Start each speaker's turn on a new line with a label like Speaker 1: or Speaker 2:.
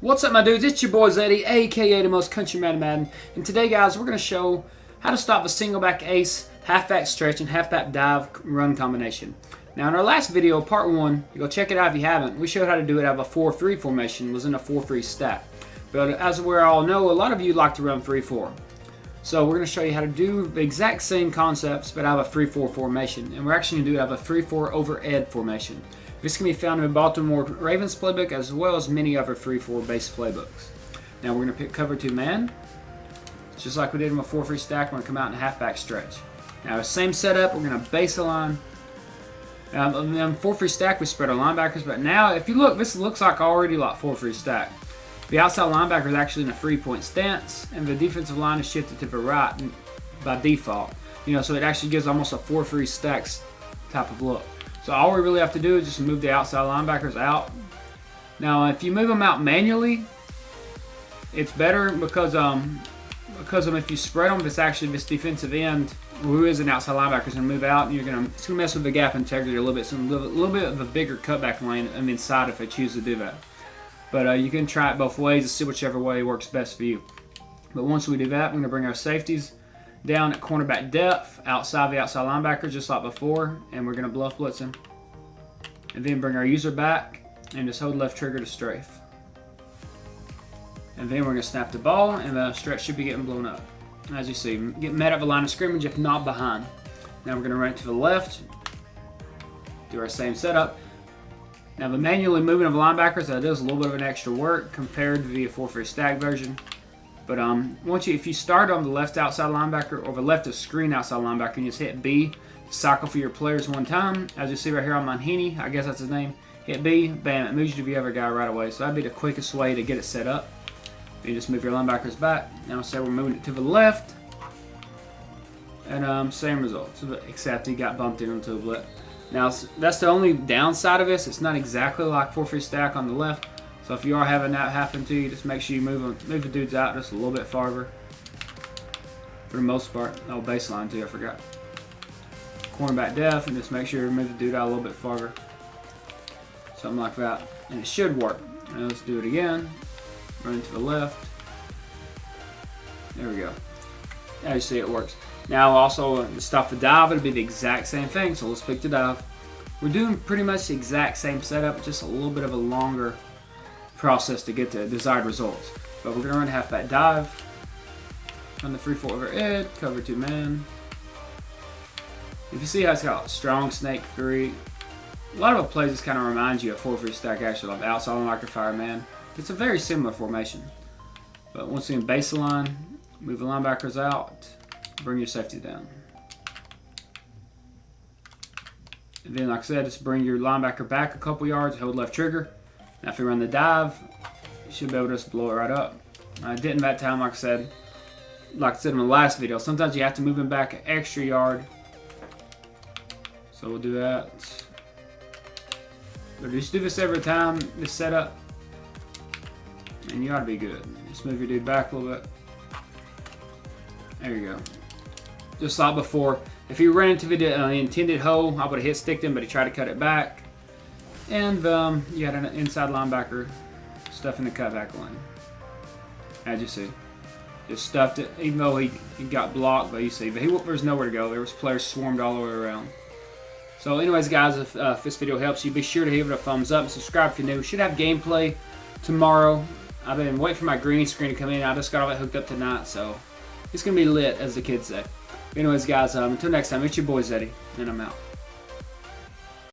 Speaker 1: What's up, my dudes? It's your boy Zeddy, aka the most country man in Madden. And today, guys, we're going to show how to stop the Singleback Ace halfback stretch and halfback dive run combination. Now, in our last video, part 1, you go check it out if you haven't, we showed how to do it out of a 4-3 formation, was in a 4-3 stack. But as we all know, a lot of you like to run 3-4. So we're going to show you how to do the exact same concepts, but out of a 3-4 formation. And we're actually going to do it out of a 3-4 over ed formation. This can be found in the Baltimore Ravens playbook as well as many other 3-4 base playbooks. Now we're going to pick cover 2 man. Just like we did in a 4-3 stack, we're going to come out in a halfback stretch. Now the same setup, we're going to base a line. In 4-3 stack we spread our linebackers, but now if you look, this looks like already like 4-3 stack. The outside linebacker is actually in a 3-point stance, and the defensive line is shifted to the right by default. So it actually gives almost a 4-3 stacks type of look. So all we really have to do is just move the outside linebackers out. Now, if you move them out manually, it's better because if you spread them, it's actually this defensive end who is an outside linebacker is going to move out, and it's going to mess with the gap integrity a little bit. So a little bit of a bigger cutback lane inside if they choose to do that. But you can try it both ways and see whichever way works best for you. But once we do that, we're going to bring our safeties down at cornerback depth, outside the outside linebacker, just like before, and we're going to bluff blitz him. And then bring our user back, and just hold left trigger to strafe. And then we're going to snap the ball, and the stretch should be getting blown up. As you see, get met at the line of scrimmage, if not behind. Now we're going to run it to the left, do our same setup. Now the manually moving of linebackers, that is a little bit of an extra work compared to the 4-3 stack version. But if you start on the left outside linebacker or the left of screen outside linebacker and you just hit B to cycle for your players one time, as you see right here on Manhini, I guess that's his name, hit B, bam, it moves you to the other guy right away. So that'd be the quickest way to get it set up. You just move your linebackers back. Now say we're moving it to the left, and same results, except he got bumped into a blitz. Now that's the only downside of this. It's not exactly like 4-3 stack on the left. So if you are having that happen to you, just make sure you move the dudes out just a little bit farther. For the most part. Oh, baseline too, I forgot. Cornerback depth, and just make sure you move the dude out a little bit farther. Something like that. And it should work. Now let's do it again. Run to the left. There we go. Now you see it works. Now also to stop the dive, it'll be the exact same thing. So let's pick the dive. We're doing pretty much the exact same setup, just a little bit of a longer process to get the desired results. But we're going to run halfback dive on the 3-4 over ed, cover 2 man. If you see how it's got strong snake 3, a lot of the plays just kind of reminds you of 4-3 stack actually, like outside linebacker fire man. It's a very similar formation. But once again, base the line, move the linebackers out, bring your safety down. And then, like I said, just bring your linebacker back a couple yards, hold left trigger. Now if you run the dive, you should be able to just blow it right up. I didn't that time, like I said in the last video. Sometimes you have to move him back an extra yard. So we'll do that. But just do this every time, this setup, and you ought to be good. Just move your dude back a little bit. There you go. Just like before. If he ran into the intended hole, I would have hit sticked him, but he tried to cut it back. And you had an inside linebacker stuffing the cutback lane. As you see. Just stuffed it, even though he got blocked, but you see. But there's nowhere to go. There was players swarmed all the way around. So anyways, guys, if this video helps you, be sure to give it a thumbs up and subscribe if you're new. We should have gameplay tomorrow. I've been waiting for my green screen to come in. I just got all that hooked up tonight, so it's going to be lit, as the kids say. Anyways, guys, until next time, it's your boy Zeddy, and I'm out.